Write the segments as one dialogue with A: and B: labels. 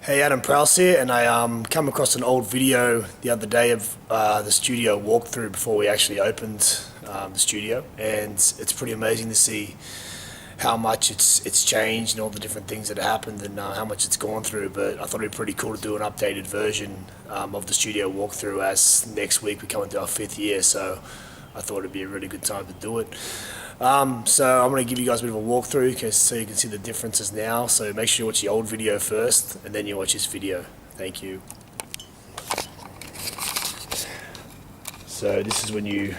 A: Hey, Adam Prowse here, and I come across an old video the other day of the studio walkthrough before we actually opened the studio, and it's pretty amazing to see how much it's changed and all the different things that have happened and how much it's gone through. But I thought it'd be pretty cool to do an updated version of the studio walkthrough, as next week we come into our 5th year, so I thought it'd be a really good time to do it. So I'm going to give you guys a bit of a walkthrough so you can see the differences now. So make sure you watch the old video first and then you watch this video. Thank you. So this is when you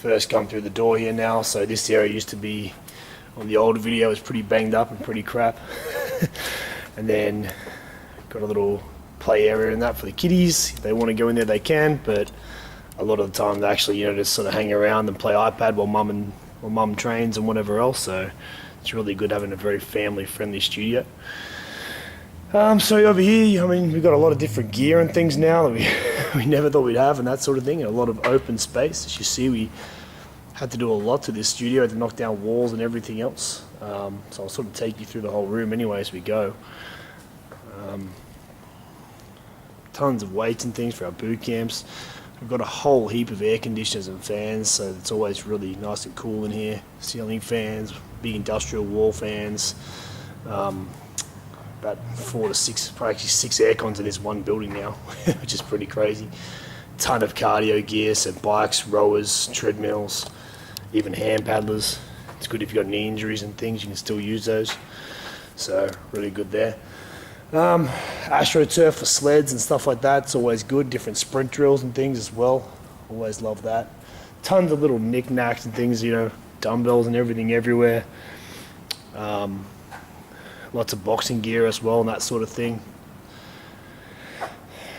A: first come through the door here now. So this area used to be, on the old video, was pretty banged up and pretty crap. And then got a little play area in that for the kiddies. If they want to go in there they can, but a lot of the time they actually just sort of hang around and play iPad while mum trains and whatever else, so it's really good having a very family-friendly studio. So over here, we've got a lot of different gear and things now that we never thought we'd have and that sort of thing, and a lot of open space. As you see, we had to do a lot to this studio, had to knock down walls and everything else. So I'll sort of take you through the whole room anyway as we go. Tons of weights and things for our boot camps. We've got a whole heap of air conditioners and fans, so it's always really nice and cool in here. Ceiling fans, big industrial wall fans, about 4 to 6, probably actually 6 air cons in this one building now, which is pretty crazy. Ton of cardio gear, so bikes, rowers, treadmills, even hand paddlers. It's good if you've got any injuries and things, you can still use those. So really good there. AstroTurf for sleds and stuff like that, it's always good. Different sprint drills and things as well, always love that. Tons of little knickknacks and things, dumbbells and everything everywhere. Lots of boxing gear as well and that sort of thing.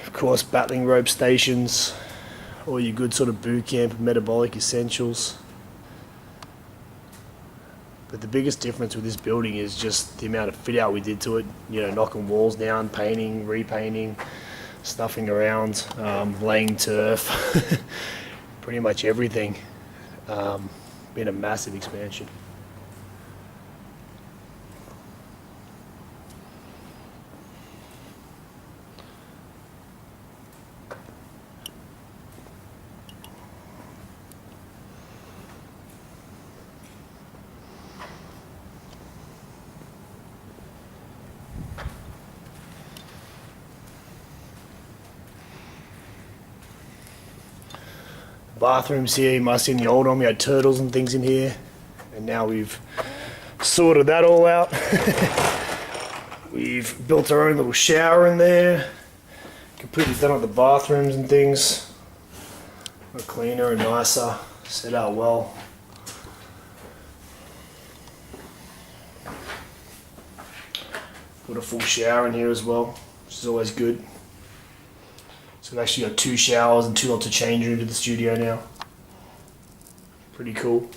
A: Of course, battling rope stations, all your good sort of boot camp metabolic essentials. But the biggest difference with this building is just the amount of fit out we did to it. Knocking walls down, painting, repainting, stuffing around, laying turf, pretty much everything. Been a massive expansion. Bathrooms here, you might have seen the old one, we had turtles and things in here, and now we've sorted that all out. We've built our own little shower in there, completely done up the bathrooms and things, a lot cleaner and nicer, set out well. Got a full shower in here as well, which is always good. So we've actually got 2 showers and 2 lots of change rooms to the studio now. Pretty cool.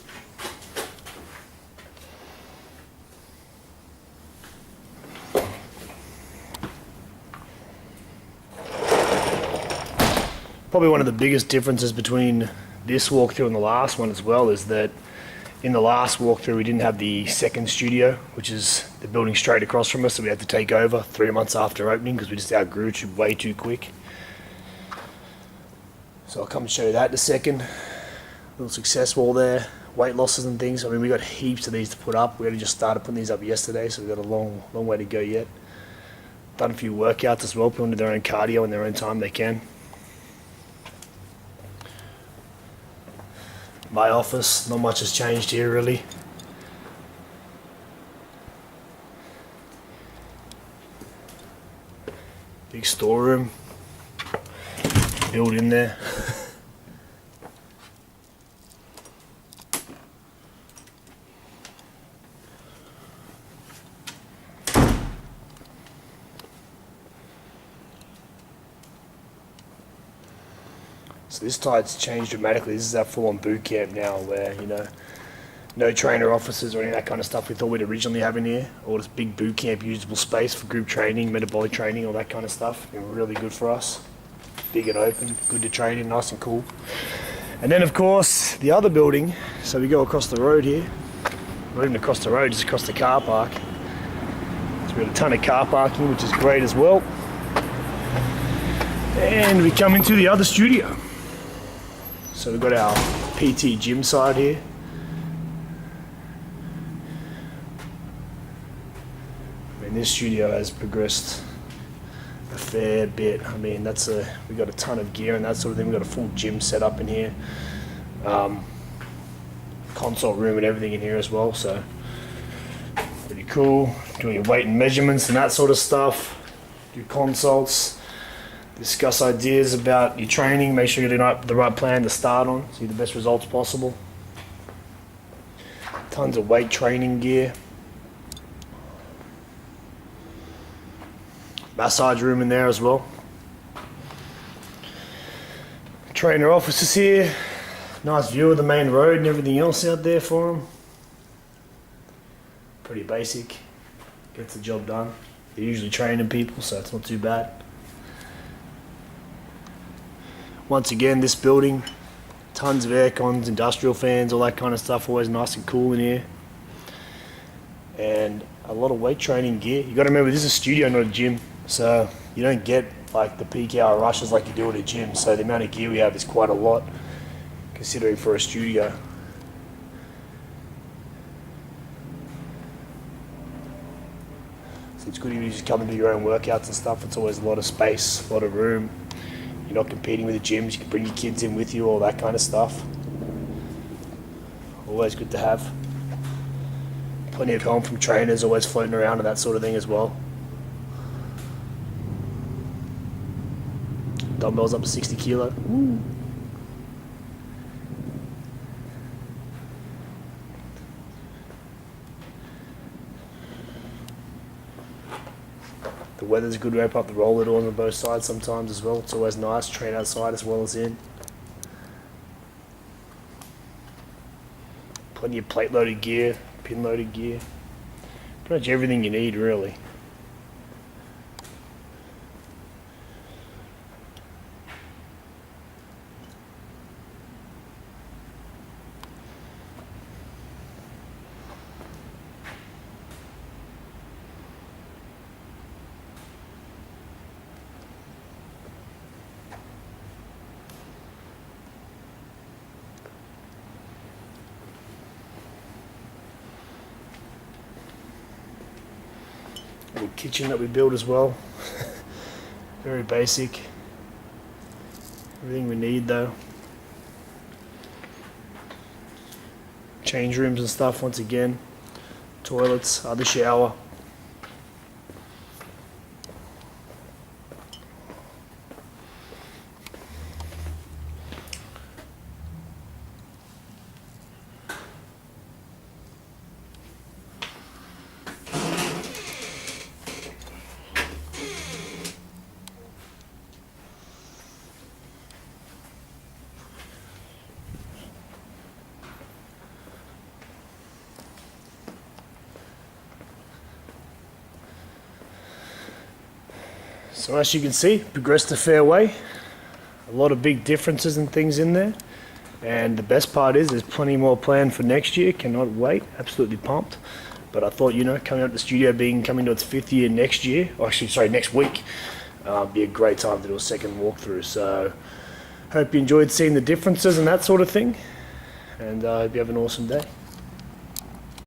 A: Probably one of the biggest differences between this walkthrough and the last one as well is that in the last walkthrough we didn't have the second studio, which is the building straight across from us, so we had to take over 3 months after opening because we just outgrew it way too quick. So I'll come and show you that in a second. Little success wall there, weight losses and things. We got heaps of these to put up. We only just started putting these up yesterday, so we've got a long way to go yet. Done a few workouts as well, people do their own cardio in their own time they can. My office, not much has changed here really. Big storeroom. Built in there. So this tide's changed dramatically. This is our full-on boot camp now where, no trainer offices or any of that kind of stuff we thought we'd originally have in here. All this big boot camp usable space for group training, metabolic training, all that kind of stuff. Been really good for us. Big and open, good to train in, nice and cool. And then of course the other building, so we go across the road here, not even across the road, just across the car park. It's We've got a ton of car parking, which is great as well. And we come into the other studio. So we've got our PT gym side here. I mean, this studio has progressed a fair bit. I mean, we got a ton of gear and that sort of thing. We've got a full gym set up in here. Consult room and everything in here as well, so pretty cool. Doing your weight and measurements and that sort of stuff. Do consults, discuss ideas about your training, make sure you're doing the right plan to start on, see the best results possible. Tons of weight training gear. Massage room in there as well. Trainer offices here. Nice view of the main road and everything else out there for them. Pretty basic. Gets the job done. They're usually training people, so it's not too bad. Once again, this building, tons of air cons, industrial fans, all that kind of stuff. Always nice and cool in here. And a lot of weight training gear. You got to remember, this is a studio, not a gym. So you don't get like the peak hour rushes like you do at a gym. So the amount of gear we have is quite a lot, considering for a studio. So it's good if you just come and do your own workouts and stuff. It's always a lot of space, a lot of room. You're not competing with the gyms. You can bring your kids in with you, all that kind of stuff. Always good to have. Plenty of home from trainers, always floating around and that sort of thing as well. Dumbbells up to 60 kilo. Ooh. The weather's good to open up the roller doors on both sides sometimes as well. It's always nice, train outside as well as in. Plenty of plate loaded gear, pin loaded gear. Pretty much everything you need really. Little kitchen that we built as well. Very basic. Everything we need though. Change rooms and stuff once again. Toilets, other shower. So as you can see, progressed a fair way. A lot of big differences and things in there. And the best part is there's plenty more planned for next year. Cannot wait. Absolutely pumped. But I thought, coming up to the studio, coming to its 5th year next year, or actually, sorry, next week, be a great time to do a second walkthrough. So hope you enjoyed seeing the differences and that sort of thing. And I hope you have an awesome day.